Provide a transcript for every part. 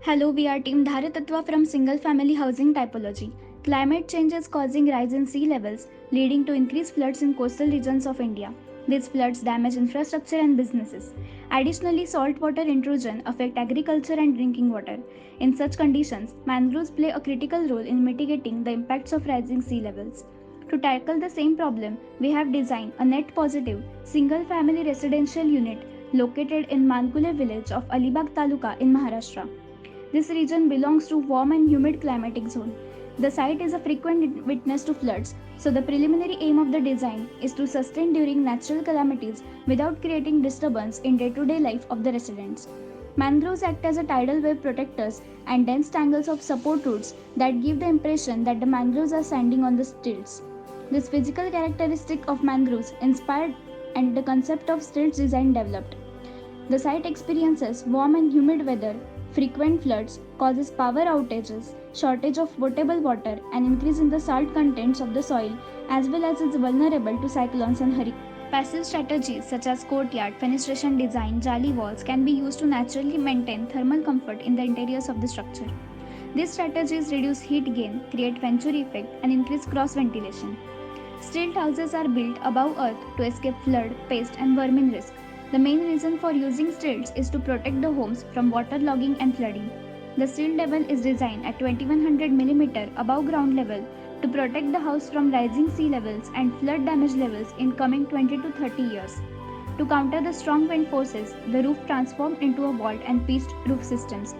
Hello, we are Team Dharatatva from Single Family Housing Typology. Climate change is causing rise in sea levels, leading to increased floods in coastal regions of India. These floods damage infrastructure and businesses. Additionally, saltwater intrusion affect agriculture and drinking water. In such conditions, mangroves play a critical role in mitigating the impacts of rising sea levels. To tackle the same problem, we have designed a net positive single family residential unit located in Mankule village of Alibag Taluka in Maharashtra. This region belongs to warm and humid climatic zone. The site is a frequent witness to floods, so the preliminary aim of the design is to sustain during natural calamities without creating disturbance in day-to-day life of the residents. Mangroves act as a tidal wave protectors and dense tangles of support roots that give the impression that the mangroves are standing on the stilts. This physical characteristic of mangroves inspired and the concept of stilts design developed. The site experiences warm and humid weather, frequent floods, causes power outages, shortage of potable water, and increase in the salt contents of the soil, as well as is vulnerable to cyclones and hurricanes. Passive strategies such as courtyard, fenestration design, jali walls can be used to naturally maintain thermal comfort in the interiors of the structure. These strategies reduce heat gain, create venturi effect, and increase cross ventilation. Stilt houses are built above earth to escape flood, pest, and vermin risk. The main reason for using stilts is to protect the homes from waterlogging and flooding. The stilt level is designed at 2100 mm above ground level to protect the house from rising sea levels and flood damage levels in coming 20 to 30 years. To counter the strong wind forces, the roof transformed into a vault and pitched roof systems.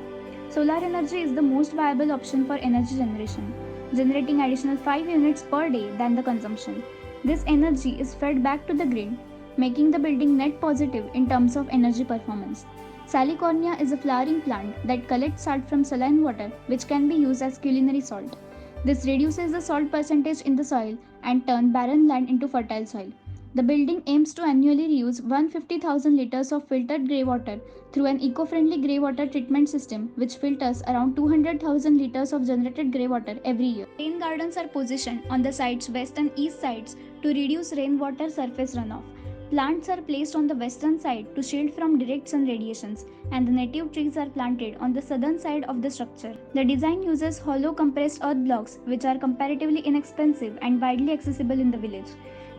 Solar energy is the most viable option for energy generation, generating additional 5 units per day than the consumption. This energy is fed back to the grid, making the building net positive in terms of energy performance. Salicornia is a flowering plant that collects salt from saline water, which can be used as culinary salt. This reduces the salt percentage in the soil and turns barren land into fertile soil. The building aims to annually reuse 150,000 liters of filtered grey water through an eco-friendly grey water treatment system which filters around 200,000 liters of generated grey water every year. Rain gardens are positioned on the site's west and east sides to reduce rainwater surface runoff. Plants are placed on the western side to shield from direct sun radiations, and the native trees are planted on the southern side of the structure. The design uses hollow compressed earth blocks, which are comparatively inexpensive and widely accessible in the village.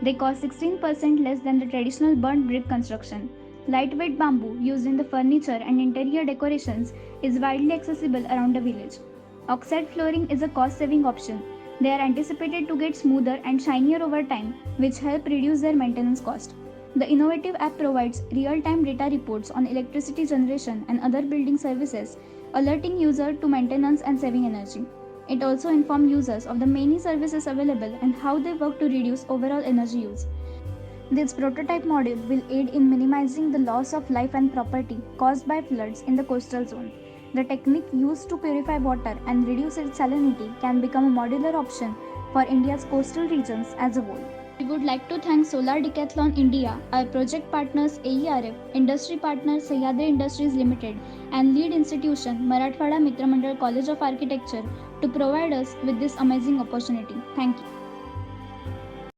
They cost 16% less than the traditional burnt brick construction. Lightweight bamboo used in the furniture and interior decorations is widely accessible around the village. Oxide flooring is a cost-saving option. They are anticipated to get smoother and shinier over time, which help reduce their maintenance cost. The innovative app provides real-time data reports on electricity generation and other building services, alerting users to maintenance and saving energy. It also informs users of the many services available and how they work to reduce overall energy use. This prototype module will aid in minimizing the loss of life and property caused by floods in the coastal zone. The technique used to purify water and reduce its salinity can become a modular option for India's coastal regions as a whole. We would like to thank Solar Decathlon India, our project partners AERF, industry partners Sahyadri Industries Limited, and lead institution Marathwada Mitra Mandal College of Architecture to provide us with this amazing opportunity. Thank you.